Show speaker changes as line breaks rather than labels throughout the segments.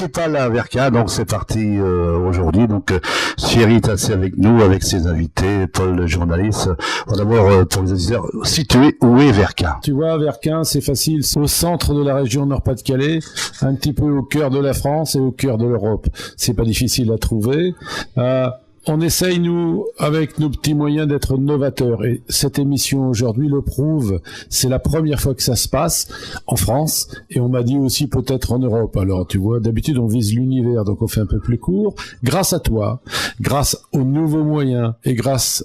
municipal à Verca, donc c'est parti aujourd'hui. Donc Thierry est assez avec nous, avec ses invités, Paul le journaliste. D'abord pour les auditeurs, situé où est Verca?
Tu vois, Verca, c'est facile, c'est au centre de la région Nord-Pas-de-Calais, un petit peu au cœur de la France et au cœur de l'Europe. C'est pas difficile à trouver. On essaye, nous, avec nos petits moyens, d'être novateurs. Et cette émission, aujourd'hui, le prouve. C'est la première fois que ça se passe en France. Et on m'a dit aussi peut-être en Europe. Alors, tu vois, d'habitude, on vise l'univers, donc on fait un peu plus court. Grâce à toi, grâce aux nouveaux moyens et grâce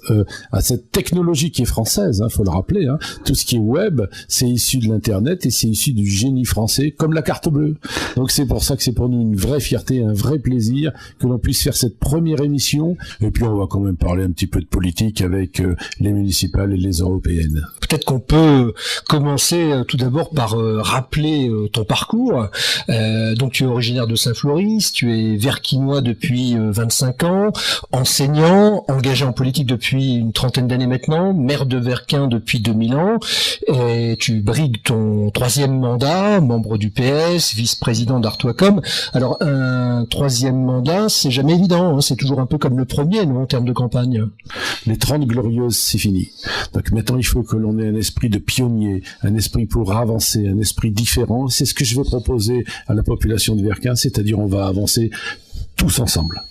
à cette technologie qui est française, faut le rappeler, tout ce qui est web, c'est issu de l'Internet et c'est issu du génie français, comme la carte bleue. Donc, c'est pour ça que c'est pour nous une vraie fierté, un vrai plaisir que l'on puisse faire cette première émission. Et puis on va quand même parler un petit peu de politique avec les municipales et les européennes.
Peut-être qu'on peut commencer tout d'abord par rappeler ton parcours. Donc tu es originaire de Saint-Floris, tu es verquinois depuis 25 ans, enseignant, engagé en politique depuis une trentaine d'années maintenant, maire de Verquin depuis 2000 ans, et tu brigues ton troisième mandat, membre du PS, vice-président d'Artois.com. Alors un troisième mandat, c'est jamais évident, c'est toujours un peu comme le premier, en termes de campagne.
Les 30 glorieuses, c'est fini. Donc maintenant, il faut que l'on ait un esprit de pionnier, un esprit pour avancer, un esprit différent. C'est ce que je vais proposer à la population de Verquin, c'est-à-dire on va avancer tous ensemble.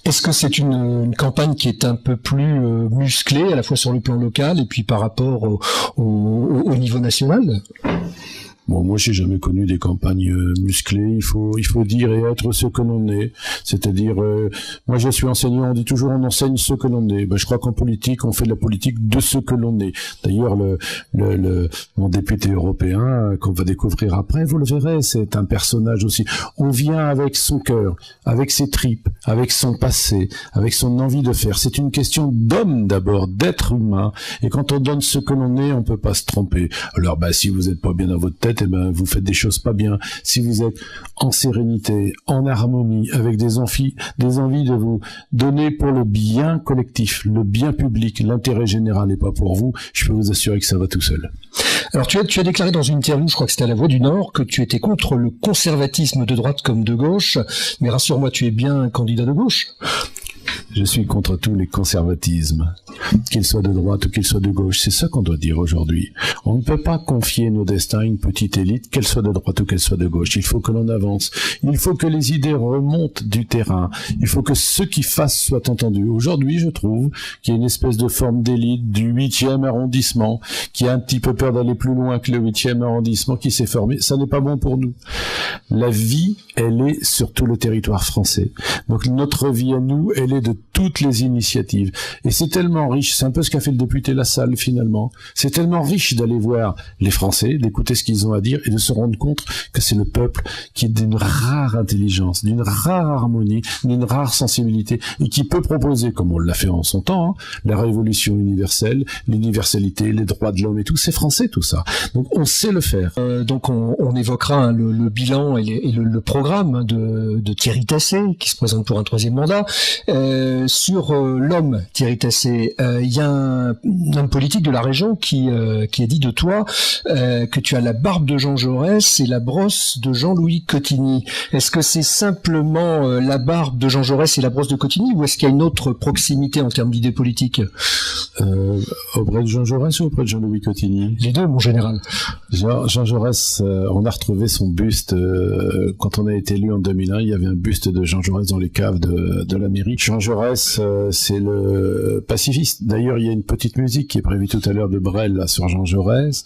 Est-ce que c'est une campagne qui est un peu plus musclée, à la fois sur le plan local et puis par rapport au niveau national ?
Bon, moi, j'ai jamais connu des campagnes musclées. Il faut dire et être ce que l'on est. C'est-à-dire, moi, je suis enseignant. On dit toujours, on enseigne ce que l'on est. Je crois qu'en politique, on fait de la politique de ce que l'on est. D'ailleurs, mon député européen, qu'on va découvrir après, vous le verrez, c'est un personnage aussi. On vient avec son cœur, avec ses tripes, avec son passé, avec son envie de faire. C'est une question d'homme d'abord, d'être humain. Et quand on donne ce que l'on est, on peut pas se tromper. Alors, si vous êtes pas bien dans votre tête, vous faites des choses pas bien. Si vous êtes en sérénité, en harmonie, avec des envies de vous donner pour le bien collectif, le bien public, l'intérêt général et pas pour vous, je peux vous assurer que ça va tout seul.
Alors tu as déclaré dans une interview, je crois que c'était à La Voix du Nord, que tu étais contre le conservatisme de droite comme de gauche, mais rassure-moi, tu es bien un candidat de gauche.
Je suis contre tous les conservatismes, qu'ils soient de droite ou qu'ils soient de gauche. C'est ça qu'on doit dire aujourd'hui. On ne peut pas confier nos destins à une petite élite, qu'elle soit de droite ou qu'elle soit de gauche. Il faut que l'on avance. Il faut que les idées remontent du terrain. Il faut que ceux qui fassent soient entendus. Aujourd'hui, je trouve qu'il y a une espèce de forme d'élite du 8e arrondissement qui a un petit peu peur d'aller plus loin que le 8e arrondissement qui s'est formé. Ça n'est pas bon pour nous. La vie, elle est sur tout le territoire français. Donc notre vie à nous, elle est de toutes les initiatives. Et c'est tellement riche, c'est un peu ce qu'a fait le député Lassalle finalement. C'est tellement riche d'aller voir les Français, d'écouter ce qu'ils ont à dire et de se rendre compte que c'est le peuple qui est d'une rare intelligence, d'une rare harmonie, d'une rare sensibilité et qui peut proposer, comme on l'a fait en son temps, la révolution universelle, l'universalité, les droits de l'homme et tout. C'est français tout ça. Donc on sait le faire.
Donc on évoquera le bilan et le programme de Thierry Tassé qui se présente pour un troisième mandat. Sur l'homme Thierry Tassé, il y a un homme politique de la région qui a dit de toi que tu as la barbe de Jean Jaurès et la brosse de Jean-Louis Cottigny. Est-ce que c'est simplement la barbe de Jean Jaurès et la brosse de Cottigny ou est-ce qu'il y a une autre proximité en termes d'idées politiques
auprès de Jean Jaurès ou auprès de Jean-Louis Cottigny?
Les deux, mon général.
Jean Jaurès, on a retrouvé son buste quand on a été élu en 2001. Il y avait un buste de Jean Jaurès dans les caves de la mairie. Jean Jaurès, c'est le pacifiste. D'ailleurs, il y a une petite musique qui est prévue tout à l'heure de Brel là, sur Jean Jaurès.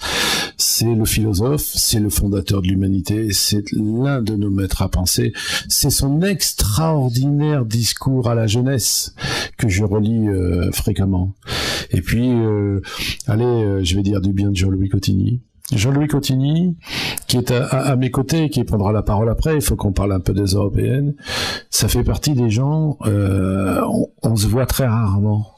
C'est le philosophe, c'est le fondateur de l'humanité, c'est l'un de nos maîtres à penser. C'est son extraordinaire discours à la jeunesse que je relis fréquemment. Et puis, je vais dire du bien de Jean-Louis Cottigny. Jean-Louis Cottigny, qui est à mes côtés, qui prendra la parole après, il faut qu'on parle un peu des européennes, ça fait partie des gens, on se voit très rarement,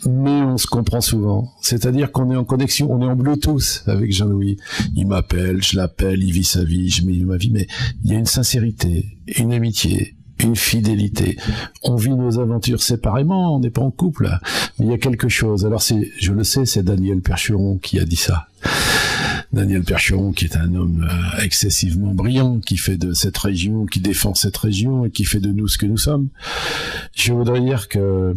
mais on se comprend souvent, c'est-à-dire qu'on est en connexion, on est en Bluetooth avec Jean-Louis, il m'appelle, je l'appelle, il vit sa vie, je vis ma vie, mais il y a une sincérité, une amitié, une fidélité. On vit nos aventures séparément, on n'est pas en couple, mais il y a quelque chose. Alors je le sais, c'est Daniel Percheron qui a dit ça. Daniel Percheron, qui est un homme excessivement brillant, qui fait de cette région, qui défend cette région et qui fait de nous ce que nous sommes. Je voudrais dire que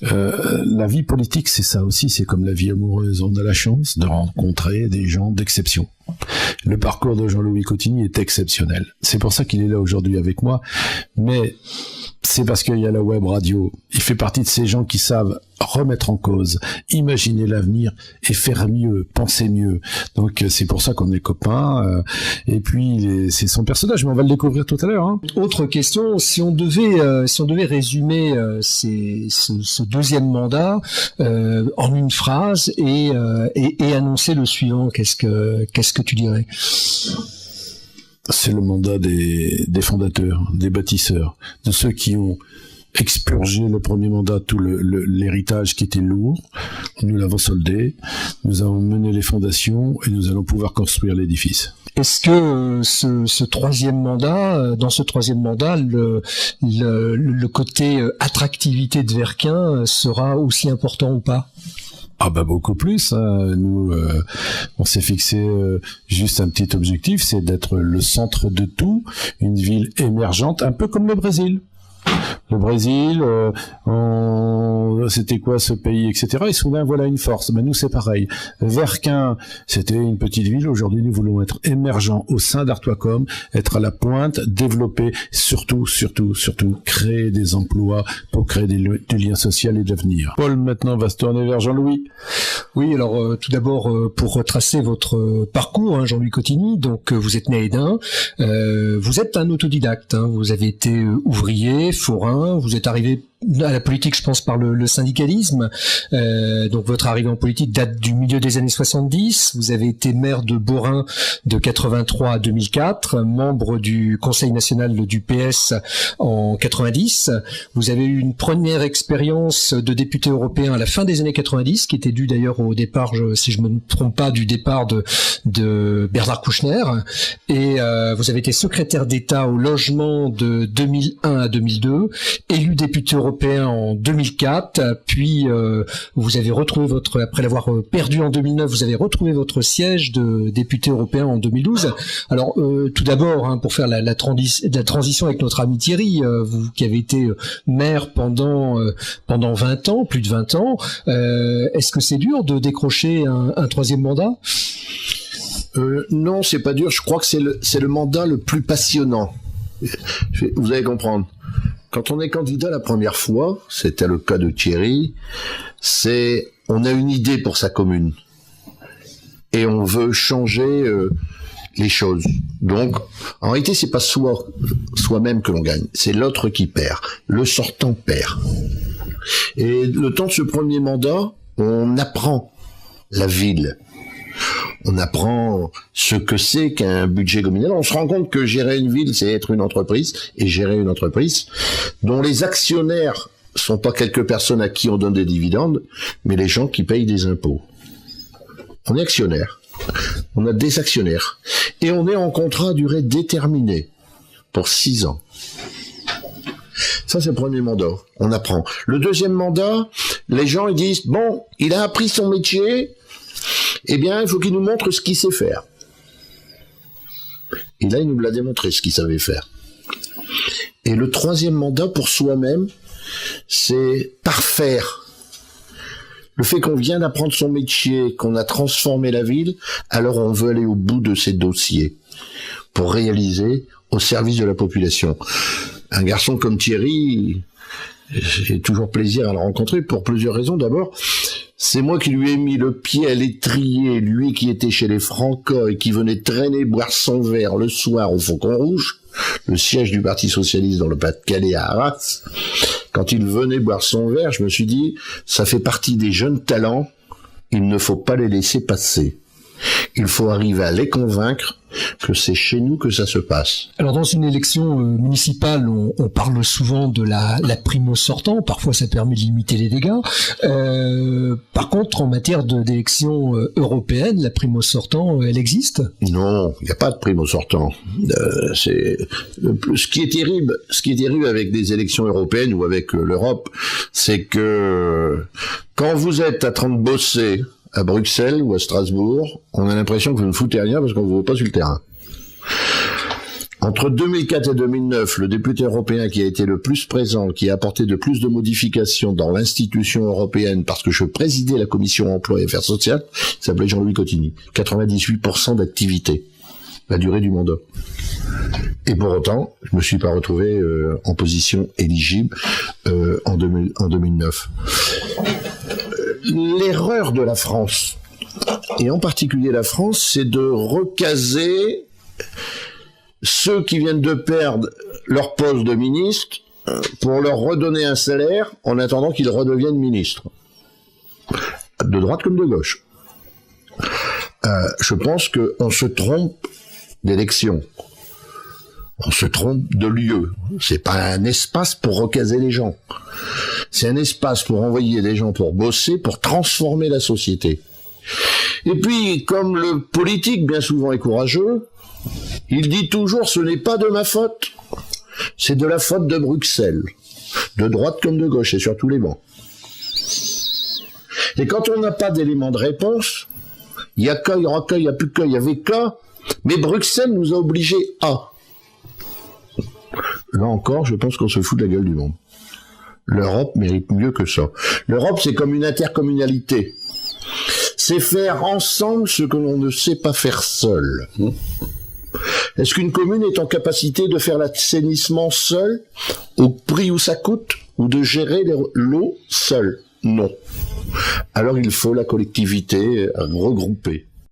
la vie politique, c'est ça aussi, c'est comme la vie amoureuse. On a la chance de rencontrer des gens d'exception. Le parcours de Jean-Louis Cottigny est exceptionnel. C'est pour ça qu'il est là aujourd'hui avec moi. Mais c'est parce qu'il y a la web radio. Il fait partie de ces gens qui savent remettre en cause, imaginer l'avenir et faire mieux, penser mieux. Donc c'est pour ça qu'on est copains. Et puis c'est son personnage, mais on va le découvrir tout à l'heure. Hein.
Autre question, si on devait résumer ce deuxième mandat en une phrase et annoncer le suivant, qu'est-ce que tu dirais?
C'est le mandat des fondateurs, des bâtisseurs, de ceux qui ont expurgé le premier mandat, tout l'héritage qui était lourd. Nous l'avons soldé, nous avons mené les fondations et nous allons pouvoir construire l'édifice.
Est-ce que ce troisième mandat, dans ce troisième mandat, le côté attractivité de Verquin sera aussi important ou pas?
Ah bah beaucoup plus. Hein. Nous, on s'est fixé juste un petit objectif, c'est d'être le centre de tout, une ville émergente, un peu comme le Brésil. Le Brésil, c'était quoi ce pays, etc. Et soudain, voilà une force. Ben nous, c'est pareil. Verquin, c'était une petite ville. Aujourd'hui, nous voulons être émergents au sein d'Artois.com, être à la pointe, développer, surtout, créer des emplois pour créer du lien social et de l'avenir. Paul, maintenant, va se tourner vers Jean-Louis.
Oui, alors tout d'abord, pour retracer votre parcours, hein, Jean-Louis Cottigny, donc vous êtes né à Hesdin, vous êtes un autodidacte, hein, vous avez été ouvrier, forain, vous êtes arrivé à la politique, je pense, par le syndicalisme. Donc votre arrivée en politique date du milieu des années 70. Vous avez été maire de Beaurain de 83 à 2004, membre du Conseil national du PS en 90. Vous avez eu une première expérience de député européen à la fin des années 90, qui était due d'ailleurs au départ, si je me trompe pas, du départ de Bernard Kouchner. Et vous avez été secrétaire d'État au logement de 2001 à 2002, élu député européen en 2004, puis vous avez retrouvé après l'avoir perdu en 2009, vous avez retrouvé votre siège de député européen en 2012. Alors tout d'abord, hein, pour faire la transition avec notre ami Thierry, vous qui avez été maire pendant 20 ans, plus de 20 ans, est-ce que c'est dur de décrocher un troisième mandat?
Non, c'est pas dur. Je crois que c'est le mandat le plus passionnant. Vous allez comprendre. Quand on est candidat la première fois, c'était le cas de Thierry, on a une idée pour sa commune et on veut changer les choses. Donc, en réalité, c'est pas soi-même que l'on gagne, c'est l'autre qui perd. Le sortant perd. Et le temps de ce premier mandat, on apprend la ville. On apprend ce que c'est qu'un budget communal. On se rend compte que gérer une ville, c'est être une entreprise, et gérer une entreprise dont les actionnaires sont pas quelques personnes à qui on donne des dividendes, mais les gens qui payent des impôts. On est actionnaire. On a des actionnaires. Et on est en contrat à durée déterminée pour 6 ans. Ça, c'est le premier mandat. On apprend. Le deuxième mandat, les gens, ils disent, bon, il a appris son métier, eh bien, il faut qu'il nous montre ce qu'il sait faire. Et là, il nous l'a démontré, ce qu'il savait faire. Et le troisième mandat, pour soi-même, c'est parfaire. Le fait qu'on vient d'apprendre son métier, qu'on a transformé la ville, alors on veut aller au bout de ces dossiers pour réaliser au service de la population. Un garçon comme Thierry, j'ai toujours plaisir à le rencontrer pour plusieurs raisons. D'abord, c'est moi qui lui ai mis le pied à l'étrier, lui qui était chez les Franco et qui venait traîner boire son verre le soir au Faucon Rouge, le siège du Parti Socialiste dans le Pas-de-Calais à Arras. Quand il venait boire son verre, je me suis dit, ça fait partie des jeunes talents, il ne faut pas les laisser passer. Il faut arriver à les convaincre que c'est chez nous que ça se passe.
Alors dans une élection municipale, on parle souvent de la prime au sortant, parfois ça permet de limiter les dégâts. Par contre, en matière d'élection européenne, la prime au sortant, elle existe?
Non, il n'y a pas de prime au sortant. Ce qui est terrible avec des élections européennes ou avec l'Europe, c'est que quand vous êtes en train de bosser à Bruxelles ou à Strasbourg, on a l'impression que vous ne foutez rien parce qu'on ne vous voit pas sur le terrain. Entre 2004 et 2009, le député européen qui a été le plus présent, qui a apporté de plus de modifications dans l'institution européenne parce que je présidais la commission emploi et affaires sociales, s'appelait Jean-Louis Cottigny. 98% d'activité, la durée du mandat. Et pour autant, je me suis pas retrouvé en position éligible en 2009. L'erreur de la France, et en particulier la France, c'est de recaser ceux qui viennent de perdre leur poste de ministre pour leur redonner un salaire en attendant qu'ils redeviennent ministres. De droite comme de gauche. Je pense qu'on se trompe d'élection. On se trompe de lieu. C'est pas un espace pour recaser les gens. C'est un espace pour envoyer des gens pour bosser, pour transformer la société. Et puis, comme le politique bien souvent est courageux, il dit toujours, ce n'est pas de ma faute, c'est de la faute de Bruxelles, de droite comme de gauche, et sur tous les bancs. Et quand on n'a pas d'éléments de réponse, il y a qu'à, il y aura qu'à, il n'y a plus qu'à, il y avait qu'à, mais Bruxelles nous a obligés à. Là encore, je pense qu'on se fout de la gueule du monde. L'Europe mérite mieux que ça. L'Europe, c'est comme une intercommunalité. C'est faire ensemble ce que l'on ne sait pas faire seul. Est-ce qu'une commune est en capacité de faire l'assainissement seule, au prix où ça coûte, ou de gérer l'eau seule? Non. Alors il faut la collectivité regroupée.